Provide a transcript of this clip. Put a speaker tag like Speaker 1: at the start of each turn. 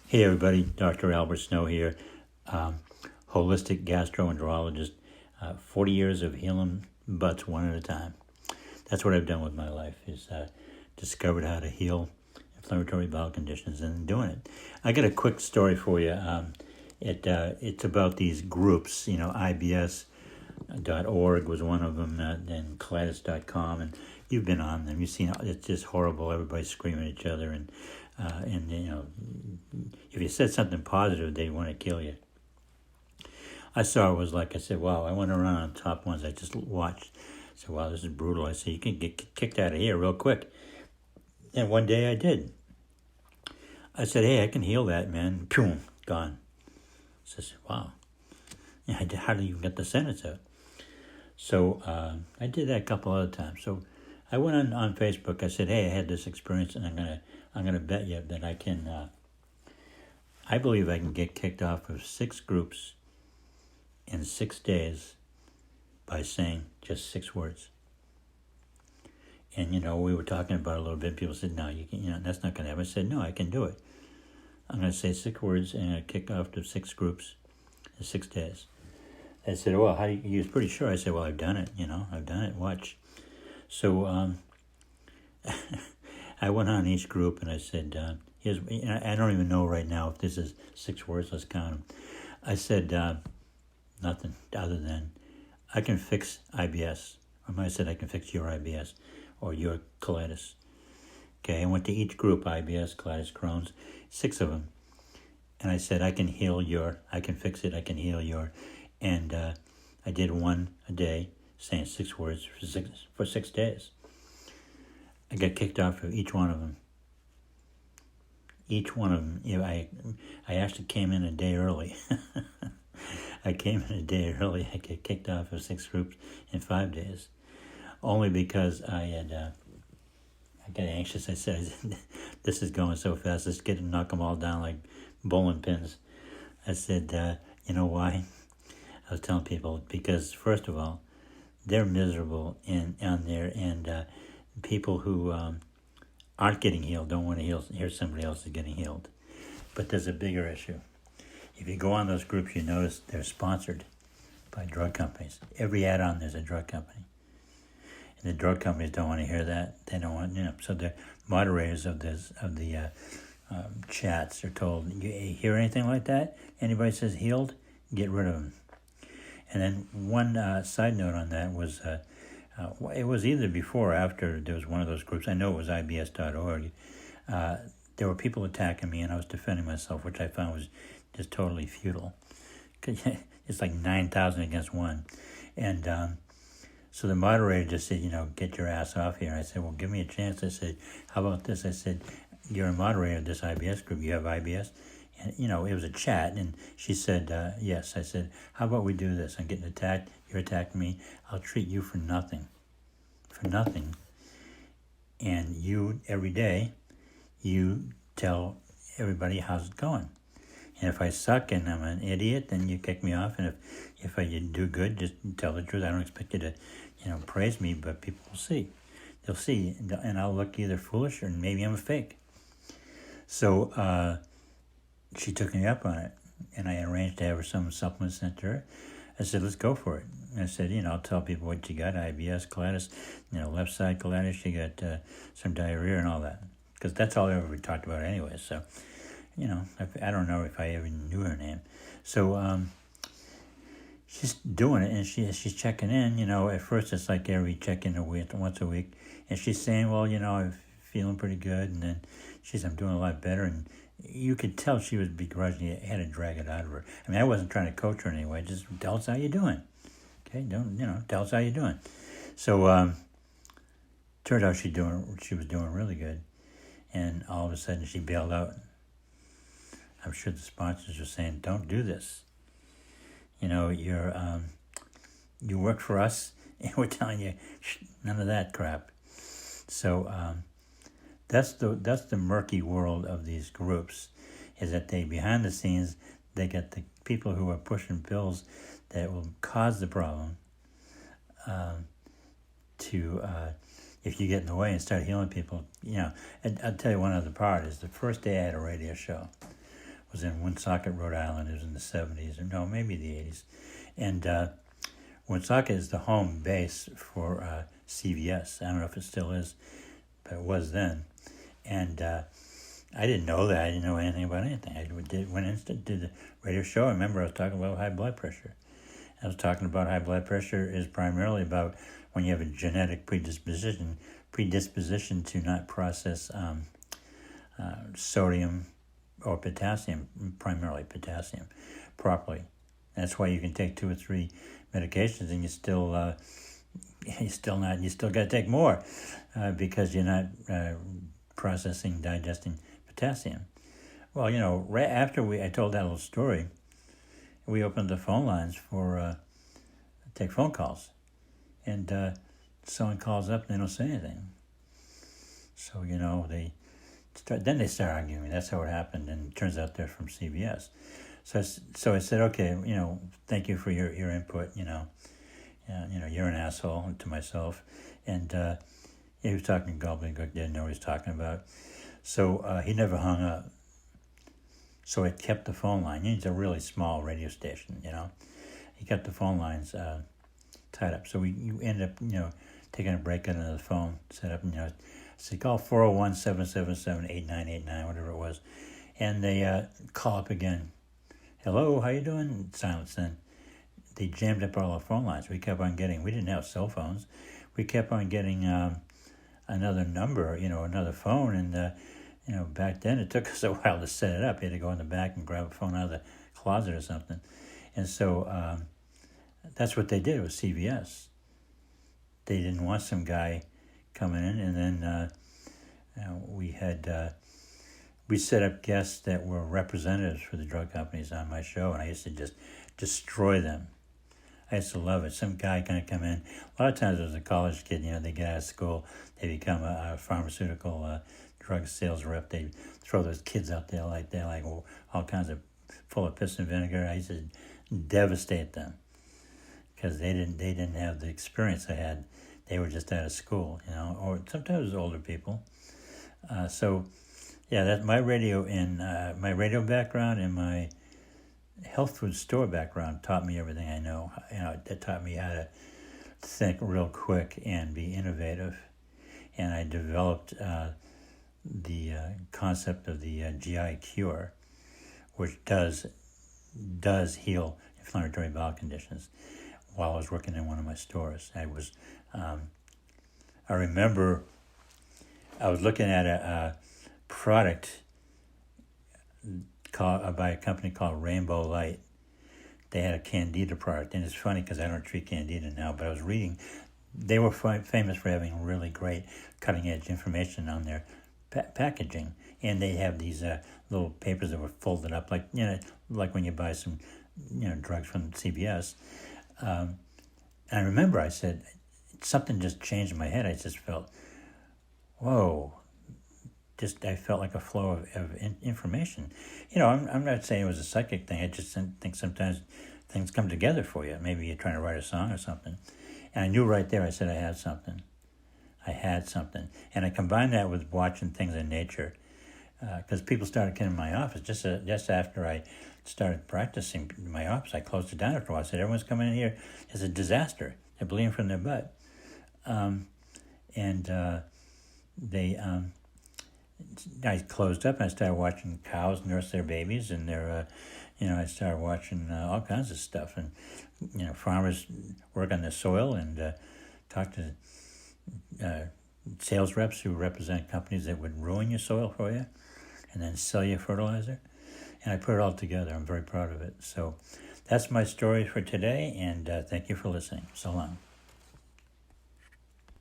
Speaker 1: Hey everybody, Dr. Albert Snow here, Holistic Gastroenterologist, 40 years of healing butts one at a time. That's what I've done with my life, is discovered how to heal inflammatory bowel conditions and doing it. I got a quick story for you. It's about these groups, IBISorg was one of them, then Colitis.com, and you've been on them. You've seen it's just horrible. Everybody's screaming at each other, and if you said something positive, they want to kill you. I saw it was like, I said, wow, I went around on top ones I just watched. I said, wow, this is brutal. I said, you can get kicked out of here real quick. And one day I did. I said, hey, I can heal that, man. Boom, gone. So I said, wow. How do you get the sentence out? So I did that a couple other times. So I went on Facebook. I said, hey, I had this experience, and I'm gonna bet you that I can. I believe I can get kicked off of 6 groups in 6 days by saying just 6 words. And we were talking about it a little bit. People said, no, you can. That's not gonna happen. I said, no, I can do it. I'm gonna say 6 words and I kick off to 6 groups in 6 days. I said, well, how do you? He was pretty sure. I said, well, I've done it. I've done it. Watch. So I went on each group and I said, here's. I don't even know right now if this is 6 words. Let's count them. I said nothing other than I can fix IBS. Or I said I can fix your IBS or your colitis. Okay, I went to each group, IBS, colitis, Crohn's, 6 of them. And I said, I can fix it, I can heal your. And I did one a day, saying 6 words for 6 days. I got kicked off of each one of them. Each one of them, I actually came in a day early. I came in a day early. I got kicked off of 6 groups in 5 days. Only because I got anxious. I said, this is going so fast. Let's knock them all down like bowling pins. I said, you know why? I was telling people, because first of all, they're miserable on there, and people who aren't getting healed don't want to hear somebody else is getting healed. But there's a bigger issue. If you go on those groups, you notice they're sponsored by drug companies. Every ad on there's a drug company. And the drug companies don't want to hear that. They don't want, so the moderators of the chats are told, you hear anything like that? Anybody says healed? Get rid of them. And then one side note on that was, it was either before or after there was one of those groups. I know it was IBS.org. There were people attacking me, and I was defending myself, which I found was just totally futile. It's like 9,000 against 1. And so the moderator just said, get your ass off here. I said, well, give me a chance. I said, how about this? I said, you're a moderator of this IBS group. You have IBS? And, it was a chat, and she said, yes. I said, how about we do this? I'm getting attacked. You're attacking me. I'll treat you for nothing. For nothing. And you, every day, you tell everybody how's it going. And if I suck and I'm an idiot, then you kick me off. And if I do good, just tell the truth. I don't expect you to, praise me, but people will see. They'll see, and I'll look either foolish or maybe I'm a fake. So she took me up on it, and I arranged to have her some supplements sent to her. I said, let's go for it. And I said, I'll tell people what you got, IBS, colitis, left side colitis, you got some diarrhea and all that. Because that's all I ever talked about anyway. So, I don't know if I even knew her name. So she's doing it, and she's checking in. At first it's like every check-in once a week. And she's saying, well, I'm feeling pretty good. And then she said, I'm doing a lot better. And you could tell she was begrudging it. I had to drag it out of her. I mean, I wasn't trying to coach her anyway. Just tell us how you're doing. Okay, tell us how you're doing. So turned out she was doing really good. And all of a sudden she bailed out. I'm sure the sponsors are saying, don't do this. You work for us, and we're telling you, none of that crap. So that's the murky world of these groups, is that behind the scenes, they get the people who are pushing pills that will cause the problem if you get in the way and start healing people. I'll tell you one other part is the first day I had a radio show was in Woonsocket, Rhode Island. It was in the 70s, or no, maybe the 80s. And Woonsocket is the home base for CVS. I don't know if it still is, but it was then. And I didn't know that. I didn't know anything about anything. I did the radio show. I remember I was talking about high blood pressure. I was talking about high blood pressure is primarily about when you have a genetic predisposition to not process sodium or potassium, primarily potassium, properly. That's why you can take 2 or 3 medications and you still got to take more because you're not digesting potassium. Well, right after I told that little story, we opened the phone lines for take phone calls, and someone calls up and they don't say anything. So then they start arguing. That's how it happened, and it turns out they're from CVS. So I said, okay, thank you for your input. You're an asshole to myself, and he was talking gobbledygook, didn't know what he was talking about. So he never hung up. So it kept the phone line. It's a really small radio station, He kept the phone lines tied up. So you end up, taking a break into the phone, set up, so you call 401-777-8989, whatever it was. And they call up again. Hello, how you doing? Silence then. They jammed up all our phone lines. We didn't have cell phones. We kept on getting another number, another phone. And, back then it took us a while to set it up. You had to go in the back and grab a phone out of the closet or something. And so that's what they did with CVS. They didn't want some guy coming in. And then we set up guests that were representatives for the drug companies on my show. And I used to just destroy them. I used to love it. Some guy kind of come in. A lot of times as a college kid, they get out of school, they become a pharmaceutical drug sales rep. They throw those kids out there like all kinds of full of piss and vinegar. I used to devastate them because they didn't have the experience I had. They were just out of school, or sometimes it was older people. That's my radio background and my health food store background taught me everything I know. That taught me how to think real quick and be innovative. And I developed the concept of the GI cure, which does heal inflammatory bowel conditions. While I was working in one of my stores, I remember I was looking at a product by a company called Rainbow Light. They had a Candida product, and it's funny because I don't treat Candida now, but I was reading. They were famous for having really great cutting-edge information on their packaging, and they have these little papers that were folded up like when you buy some drugs from CVS. And I remember I said, something just changed in my head. I just felt, whoa. I felt like a flow of information. I'm not saying it was a psychic thing. I just think sometimes things come together for you. Maybe you're trying to write a song or something. And I knew right there, I said I had something. And I combined that with watching things in nature. Because people started coming to my office just after I started practicing in my office. I closed it down after a while. I said, everyone's coming in here. It's a disaster. They're bleeding from their butt. I closed up and I started watching cows nurse their babies, and I started watching all kinds of stuff, and farmers work on the soil and talk to sales reps who represent companies that would ruin your soil for you, and then sell you fertilizer. And I put it all together. I'm very proud of it. So that's my story for today, and thank you for listening. So long.